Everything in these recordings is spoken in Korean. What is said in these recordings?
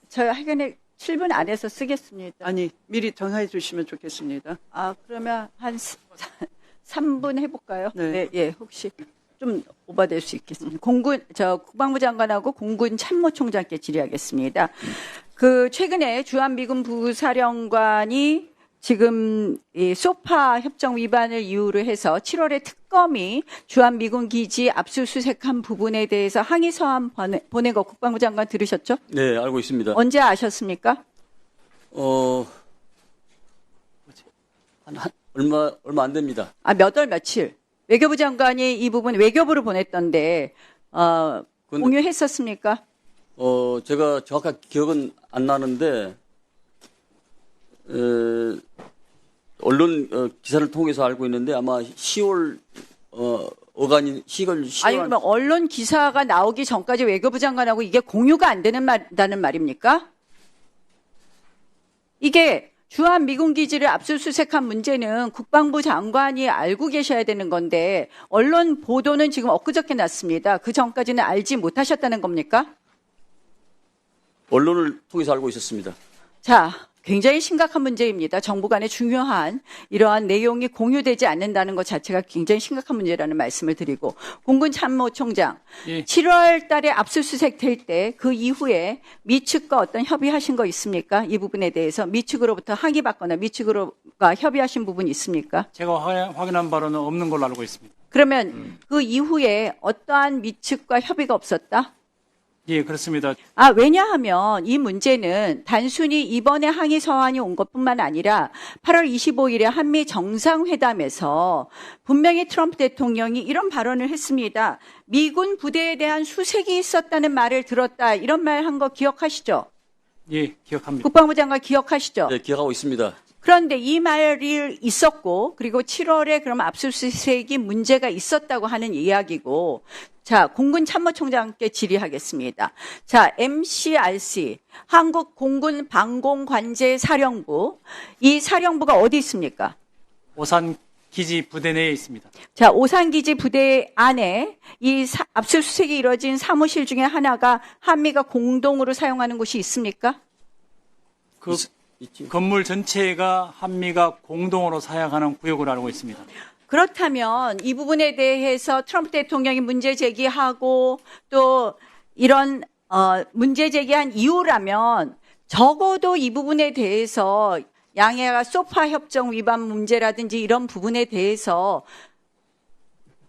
저희 하견에 7분 안에서 쓰겠습니다. 아니, 미리 정하해 주시면 좋겠습니다. 그러면 한 3분 해볼까요? 네. 예, 혹시 좀 오버될 수 있겠습니다. 국방부 장관하고 공군 참모총장께 질의하겠습니다. 최근에 주한미군 부사령관이 지금 이 소파 협정 위반을 이유로 해서 7월에 특검이 주한미군 기지 압수수색한 부분에 대해서 항의 서한 보낸 거 국방부 장관 들으셨죠? 네, 알고 있습니다. 언제 아셨습니까? 얼마 안 됩니다. 몇 월 며칠. 외교부 장관이 이 부분 외교부로 보냈던데 공유했었습니까? 제가 정확하게 기억은 안 나는데 언론 기사를 통해서 알고 있는데 아마 10월 아니 그러면 언론 기사가 나오기 전까지 외교부 장관하고 이게 공유가 안 된다는 말입니까? 이게 주한미군 기지를 압수수색한 문제는 국방부 장관이 알고 계셔야 되는 건데 언론 보도는 지금 엊그저께 났습니다. 그 전까지는 알지 못하셨다는 겁니까? 언론을 통해서 알고 있었습니다. 자, 굉장히 심각한 문제입니다. 정부 간에 중요한 이러한 내용이 공유되지 않는다는 것 자체가 굉장히 심각한 문제라는 말씀을 드리고 공군 참모총장 7월 달에 압수수색 될 때 그 이후에 미 측과 어떤 협의하신 거 있습니까? 이 부분에 대해서 미 측으로부터 항의받거나 미 측으로가 협의하신 부분 있습니까? 제가 확인한 바로는 없는 걸로 알고 있습니다. 그러면 그 이후에 어떠한 미 측과 협의가 없었다? 예, 그렇습니다. 왜냐하면 이 문제는 단순히 이번에 항의 서한이 온 것뿐만 아니라 8월 25일에 한미 정상회담에서 분명히 트럼프 대통령이 이런 발언을 했습니다. 미군 부대에 대한 수색이 있었다는 말을 들었다. 이런 말 한 거 기억하시죠? 예, 기억합니다. 국방부 장관 기억하시죠? 네, 기억하고 있습니다. 그런데 이 말이 있었고 그리고 7월에 그럼 압수수색이 문제가 있었다고 하는 이야기고 자, 공군 참모총장께 질의하겠습니다. 자, MCRC, 한국공군방공관제사령부, 이 사령부가 어디 있습니까? 오산 기지 부대 내에 있습니다. 자, 오산기지 부대 안에 이 압수수색이 이뤄진 사무실 중에 하나가 한미가 공동으로 사용하는 곳이 있습니까? 있지. 건물 전체가 한미가 공동으로 사용하는 구역으로 알고 있습니다. 그렇다면 이 부분에 대해서 트럼프 대통령이 문제 제기하고 또 이런 문제 제기한 이유라면 적어도 이 부분에 대해서 양해가 소파 협정 위반 문제라든지 이런 부분에 대해서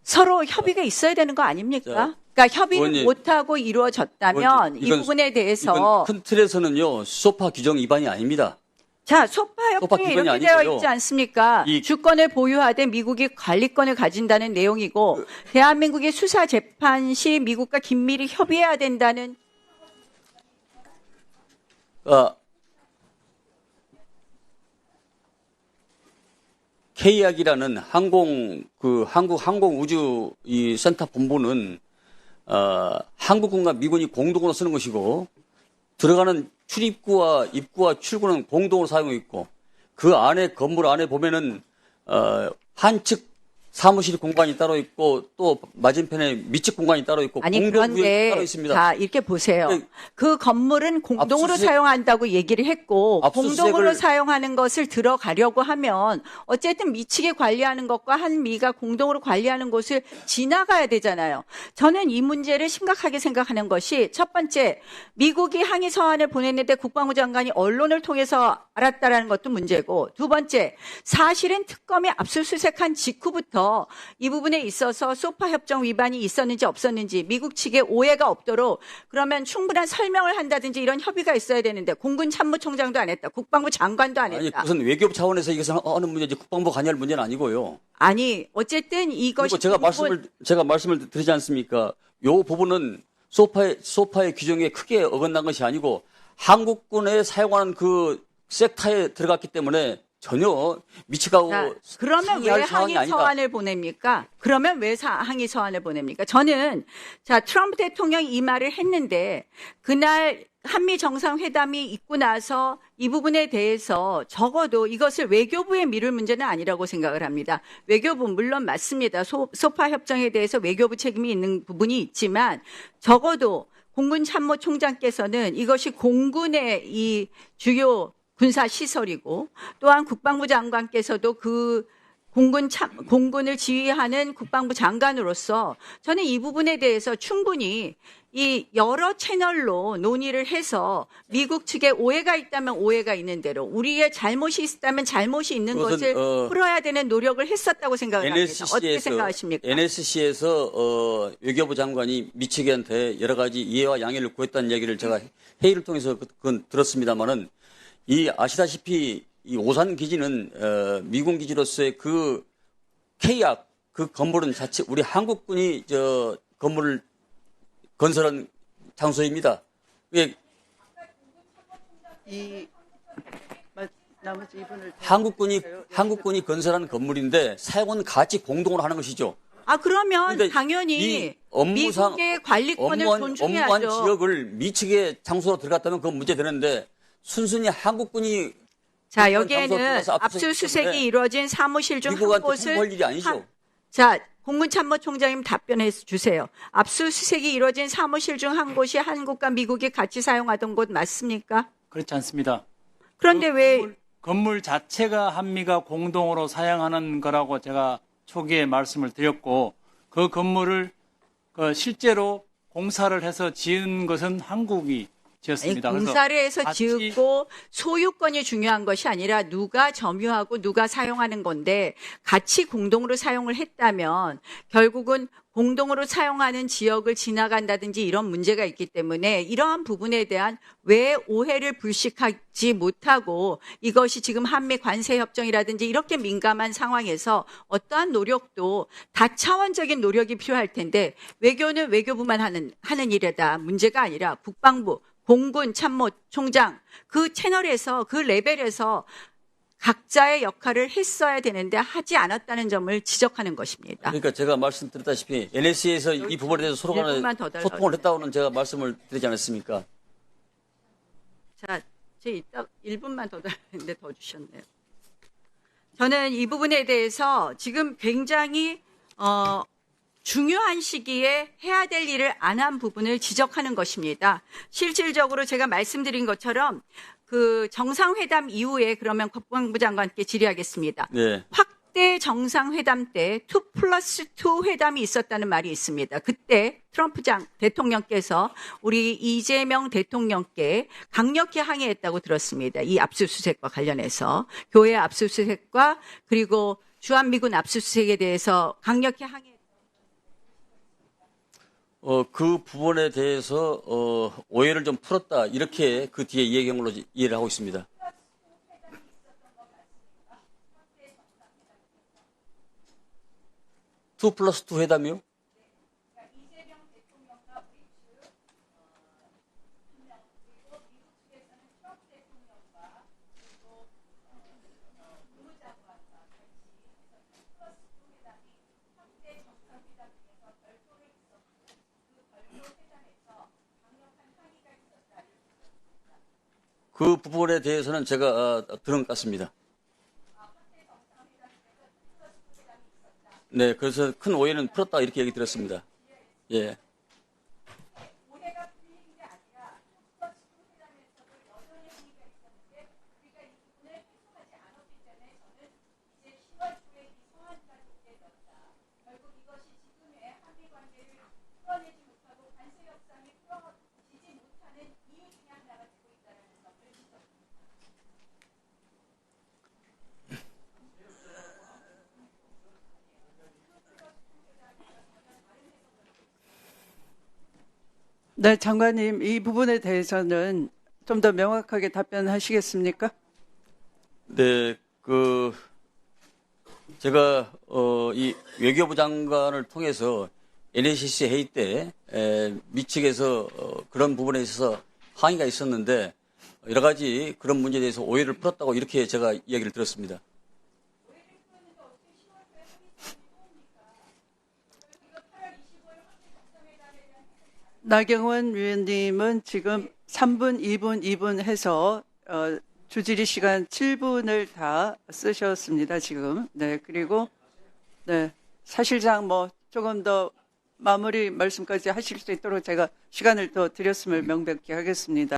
서로 협의가 있어야 되는 거 아닙니까? 그러니까 협의를 의원님, 못하고 이루어졌다면 이 부분에 대해서 이건 큰 틀에서는요 소파 규정 위반이 아닙니다. 자, 소파 협정에 이렇게 되어 있지 않습니까? 주권을 보유하되 미국이 관리권을 가진다는 내용이고 대한민국의 수사 재판 시 미국과 긴밀히 협의해야 된다는 K약이라는 한국 항공우주 이 센터 본부는 한국군과 미군이 공동으로 쓰는 것이고 들어가는 출입구와 입구와 출구는 공동으로 사용하고 있고 그 안에 건물 안에 보면은 한측 사무실 공간이 따로 있고 또 맞은편에 미측 공간이 따로 있고 공동구역이 따로 있습니다. 자, 이렇게 보세요. 네. 그 건물은 공동으로 사용한다고 얘기를 했고 공동으로 사용하는 것을 들어가려고 하면 어쨌든 미측에 관리하는 것과 한미가 공동으로 관리하는 곳을 지나가야 되잖아요. 저는 이 문제를 심각하게 생각하는 것이 첫 번째, 미국이 항의 서한을 보냈는데 국방부 장관이 언론을 통해서 알았다라는 것도 문제고 두 번째, 사실은 특검이 압수수색한 직후부터 이 부분에 있어서 소파 협정 위반이 있었는지 없었는지 미국 측에 오해가 없도록 그러면 충분한 설명을 한다든지 이런 협의가 있어야 되는데 공군 참모총장도 안 했다. 국방부 장관도 안 했다. 아니, 무슨 외교부 차원에서 이것은 하는 문제지 국방부 관여할 문제는 아니고요. 아니, 어쨌든 이것이 제가 말씀을 드리지 않습니까? 요 부분은 소파의 규정에 크게 어긋난 것이 아니고 한국군에 사용하는 그 섹터에 들어갔기 때문에 전혀 미치가고 그러면 왜 항의 서한을 보냅니까? 그러면 왜 항의 서한을 보냅니까? 저는 자 트럼프 대통령이 이 말을 했는데 그날 한미 정상회담이 있고 나서 이 부분에 대해서 적어도 이것을 외교부에 미룰 문제는 아니라고 생각을 합니다. 외교부 물론 맞습니다. 소파 협정에 대해서 외교부 책임이 있는 부분이 있지만 적어도 공군 참모총장께서는 이것이 공군의 이 주요 군사 시설이고 또한 국방부 장관께서도 그 공군을 지휘하는 국방부 장관으로서 저는 이 부분에 대해서 충분히 이 여러 채널로 논의를 해서 미국 측에 오해가 있다면 오해가 있는 대로 우리의 잘못이 있다면 잘못이 있는 것을 풀어야 되는 노력을 했었다고 생각을 합니다. 어떻게 생각하십니까? NSC에서 외교부 장관이 미 측한테 여러 가지 이해와 양해를 구했다는 얘기를 제가 회의를 통해서 그건 들었습니다마는 이 아시다시피 이 오산 기지는 미군 기지로서의 그 K약 그 건물은 자체 우리 한국군이 저 건물을 건설한 장소입니다. 나머지 이분을 한국군이 건설한 건물인데 사용은 같이 공동으로 하는 것이죠. 그러면 당연히 미국의 관리권을 존중해야죠. 업무한 지역을 미 측의 장소로 들어갔다면 그건 문제되는데 순순히 한국군이 자, 여기에는 압수수색이 이루어진 사무실 중 한 곳을 통보할 일이 아니죠. 자, 공군참모총장님 답변해 주세요. 압수수색이 이루어진 사무실 중 한 곳이 한국과 미국이 같이 사용하던 곳 맞습니까? 그렇지 않습니다. 그런데 왜 건물 자체가 한미가 공동으로 사용하는 거라고 제가 초기에 말씀을 드렸고 그 건물을 실제로 공사를 해서 지은 것은 한국이 지었습니다. 공사를 해서 지었고 소유권이 중요한 것이 아니라 누가 점유하고 누가 사용하는 건데 같이 공동으로 사용을 했다면 결국은 공동으로 사용하는 지역을 지나간다든지 이런 문제가 있기 때문에 이러한 부분에 대한 왜 오해를 불식하지 못하고 이것이 지금 한미 관세협정이라든지 이렇게 민감한 상황에서 어떠한 노력도 다차원적인 노력이 필요할 텐데 외교는 외교부만 하는 일이다. 문제가 아니라 국방부, 공군 참모총장 그 채널에서 그 레벨에서 각자의 역할을 했어야 되는데 하지 않았다는 점을 지적하는 것입니다. 그러니까 제가 말씀드렸다시피 NSC에서 이 부분에 대해서 소통을 했다고는 제가 말씀을 드리지 않았습니까? 자, 제 이따 1분만 더 달라는데 더 주셨네요. 저는 이 부분에 대해서 지금 굉장히 중요한 시기에 해야 될 일을 안 한 부분을 지적하는 것입니다. 실질적으로 제가 말씀드린 것처럼 그 정상회담 이후에 그러면 국방부 장관께 질의하겠습니다. 네. 확대 정상회담 때 2+2 회담이 있었다는 말이 있습니다. 그때 트럼프 대통령께서 우리 이재명 대통령께 강력히 항의했다고 들었습니다. 이 압수수색과 관련해서 교회 압수수색과 그리고 주한미군 압수수색에 대해서 강력히 항의했습니다. 그 부분에 대해서 오해를 좀 풀었다 이렇게 그 뒤에 이야기한 걸로 이해를 하고 있습니다. (2+2) 회담이요? 그 부분에 대해서는 제가 들은 것 같습니다. 네, 그래서 큰 오해는 풀었다 이렇게 얘기 드렸습니다. 예. 네, 장관님, 이 부분에 대해서는 좀 더 명확하게 답변하시겠습니까? 네, 제가 이 외교부 장관을 통해서 NSC 회의 때 미 측에서 그런 부분에 있어서 항의가 있었는데 여러 가지 그런 문제에 대해서 오해를 풀었다고 이렇게 제가 이야기를 들었습니다. 나경원 위원님은 지금 3분, 2분, 2분 해서 주질의 시간 7분을 다 쓰셨습니다, 지금. 네, 그리고 네, 사실상 뭐 조금 더 마무리 말씀까지 하실 수 있도록 제가 시간을 더 드렸음을 명백히 하겠습니다.